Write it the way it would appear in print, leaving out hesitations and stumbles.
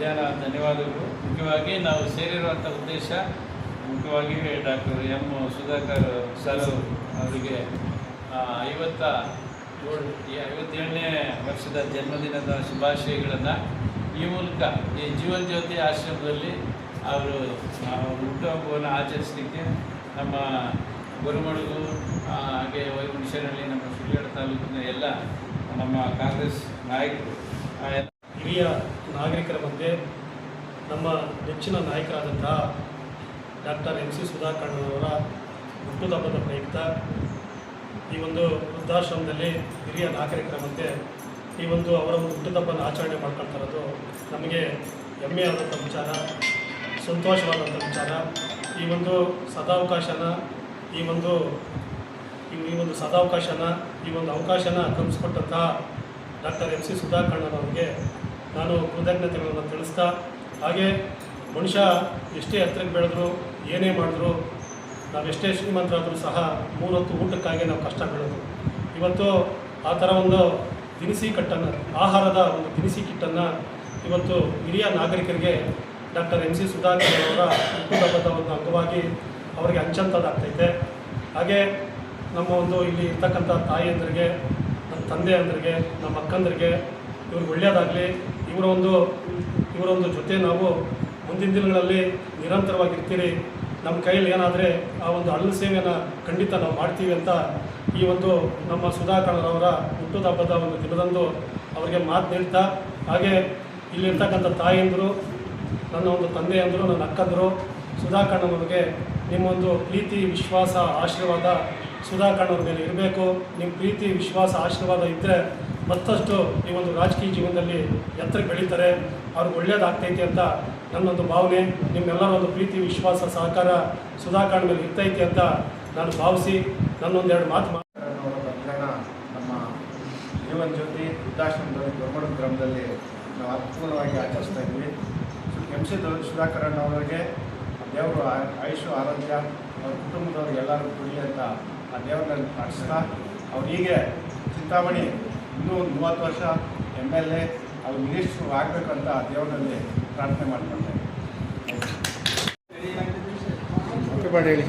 ಮಧ್ಯಾಹ್ನ ಧನ್ಯವಾದಗಳು. ಮುಖ್ಯವಾಗಿ ನಾವು ಸೇರಿರುವಂಥ ಉದ್ದೇಶ ಮುಖ್ಯವಾಗಿ ಡಾಕ್ಟರ್ ಎಂ ಸುಧಾಕರ್ ಸರ್ ಅವರಿಗೆ 57ನೇ ವರ್ಷದ ಜನ್ಮದಿನದ ಶುಭಾಶಯಗಳನ್ನು ಈ ಮೂಲಕ ಈ ಜೀವನ್ ಜ್ಯೋತಿ ಆಶ್ರಮದಲ್ಲಿ ಅವರು ಹುಟ್ಟುಹಬ್ಬವನ್ನು ಆಚರಿಸಲಿಕ್ಕೆ ನಮ್ಮ ಗೊರಮಡುಗು ಹಾಗೆ ವೈಮನುಷ್ಯನಹಳ್ಳಿ ನಮ್ಮ ಸುಳ್ಯಡ ತಾಲೂಕಿನ ಎಲ್ಲ ನಮ್ಮ ಕಾಂಗ್ರೆಸ್ ನಾಯಕರು ಹಿರಿಯ ನಾಗರಿಕರ ಮಧ್ಯೆ ನಮ್ಮ ನೆಚ್ಚಿನ ನಾಯಕರಾದಂತಹ ಡಾಕ್ಟರ್ MC ಸುಧಾಕರ್ಣವರ ಹುಟ್ಟುಹಬ್ಬದ ಪ್ರಯುಕ್ತ ಈ ಒಂದು ವೃದ್ಧಾಶ್ರಮದಲ್ಲಿ ಹಿರಿಯ ನಾಗರಿಕರ ಮಧ್ಯೆ ಈ ಒಂದು ಅವರ ಒಂದು ಹುಟ್ಟುಹಬ್ಬನ ಆಚರಣೆ ಮಾಡ್ಕೊಳ್ತಾ ಇರೋದು ನಮಗೆ ಹೆಮ್ಮೆಯಾದಂಥ ವಿಚಾರ, ಸಂತೋಷವಾದಂಥ ವಿಚಾರ. ಈ ಒಂದು ಸದಾವಕಾಶನ ಈ ಒಂದು ಅವಕಾಶನ ಕಲ್ಪಿಸ್ಕೊಟ್ಟಂತಹ ಡಾಕ್ಟರ್ MC ಸುಧಾಕರ್ಣವರಿಗೆ ನಾನು ಕೃತಜ್ಞತೆಗಳನ್ನು ತಿಳಿಸ್ತಾ, ಹಾಗೆ ಮನುಷ್ಯ ಎಷ್ಟೇ ಎತ್ತರಕ್ಕೆ ಬೆಳೆದ್ರು ಏನೇ ಮಾಡಿದ್ರು ನಾವೆಷ್ಟೇ ಶ್ರೀಮಂತರಾದರೂ ಸಹ 3 ಹೊತ್ತು ಊಟಕ್ಕಾಗಿ ನಾವು ಕಷ್ಟ ಬೀಳೋದು. ಇವತ್ತು ಆ ಥರ ಒಂದು ದಿನಸಿ ಕಟ್ಟನ್ನು, ಆಹಾರದ ಒಂದು ದಿನಸಿ ಕಿಟ್ಟನ್ನು ಇವತ್ತು ಹಿರಿಯ ನಾಗರಿಕರಿಗೆ ಡಾಕ್ಟರ್ MC ಸುಧಾಕರ್ಣವರ ಹುಟ್ಟುಹಬ್ಬದ ಒಂದು ಅಂಗವಾಗಿ ಅವರಿಗೆ ಹಂಚಂಥದ್ದಾಗ್ತೈತೆ. ಹಾಗೆ ನಮ್ಮ ಒಂದು ಇಲ್ಲಿ ಇರ್ತಕ್ಕಂಥ ತಾಯಿಯಂದರಿಗೆ, ನಮ್ಮ ತಂದೆಯಂದರಿಗೆ, ನಮ್ಮ ಅಕ್ಕಂದರಿಗೆ ಇವ್ರಿಗೆ ಒಳ್ಳೆಯದಾಗಲಿ. ಇವರ ಒಂದು ಜೊತೆ ನಾವು ಮುಂದಿನ ದಿನಗಳಲ್ಲಿ ನಿರಂತರವಾಗಿರ್ತೀರಿ. ನಮ್ಮ ಕೈಯಲ್ಲಿ ಏನಾದರೆ ಆ ಒಂದು ಅಳ್ಳು ಸೇವೆಯನ್ನು ಖಂಡಿತ ನಾವು ಮಾಡ್ತೀವಿ ಅಂತ ಈ ಒಂದು ನಮ್ಮ ಸುಧಾಕರ್ಣರವರ ಹುಟ್ಟುಹಬ್ಬದ ಒಂದು ದಿನದಂದು ಅವರಿಗೆ ಮಾತು ನೀಡ್ತಾ, ಹಾಗೆ ಇಲ್ಲಿರ್ತಕ್ಕಂಥ ತಾಯಿಯಂದರು, ನನ್ನ ಒಂದು ತಂದೆಯಂದರು, ನನ್ನ ಅಕ್ಕಂದರು, ಸುಧಾಕರ್ಣವರಿಗೆ ನಿಮ್ಮೊಂದು ಪ್ರೀತಿ, ವಿಶ್ವಾಸ, ಆಶೀರ್ವಾದ ಸುಧಾಕರ್ಣವ್ರ ಮೇಲೆ ಇರಬೇಕು. ನಿಮ್ಮ ಪ್ರೀತಿ, ವಿಶ್ವಾಸ, ಆಶೀರ್ವಾದ ಇದ್ದರೆ ಮತ್ತಷ್ಟು ಈ ಒಂದು ರಾಜಕೀಯ ಜೀವನದಲ್ಲಿ ಎತ್ತರಕ್ಕೆ ಬೆಳೀತಾರೆ, ಅವ್ರಿಗೆ ಒಳ್ಳೆಯದಾಗ್ತೈತೆ ಅಂತ ನನ್ನೊಂದು ಭಾವನೆ. ನಿಮ್ಮೆಲ್ಲರ ಒಂದು ಪ್ರೀತಿ, ವಿಶ್ವಾಸ, ಸಹಕಾರ ಸುಧಾಕರ್ಣ ಮೇಲೆ ಇರ್ತೈತೆ ಅಂತ ನಾನು ಭಾವಿಸಿ ನನ್ನೊಂದೆರಡು ಮಾತು ನಮ್ಮ ಜೀವನ್ ಜ್ಯೋತಿ ವೃದ್ಧಾಶ್ರಮದಲ್ಲಿ ಗೊರಮಡುಗು ಗ್ರಾಮದಲ್ಲಿ ನಾವು ಅದ್ಭುತವಾಗಿ ಆಚರಿಸ್ತಾ ಇದ್ವಿ. MC ಸುಧಾಕರ್ಣವರಿಗೆ ದೇವರು ಆಯುಷು, ಆರೋಗ್ಯ, ಅವ್ರ ಕುಟುಂಬದವ್ರಿಗೆ ಎಲ್ಲರೂ ಕೊಡಲಿ ಅಂತ ಆ ದೇವ್ರನ್ನ ಪ್ರಾರ್ಥಿಸ್ತಾ, ಅವ್ರು ಹೀಗೆ ಚಿಂತಾಮಣಿ ಇನ್ನೂ 30 ವರ್ಷ MLA ಅವ್ರು ಮಿನಿಸ್ಟ್ರು ಆಗಬೇಕಂತ ದೇವರಲ್ಲಿ ಪ್ರಾರ್ಥನೆ ಮಾಡ್ತಾರೆ. ಹೇಳಿ.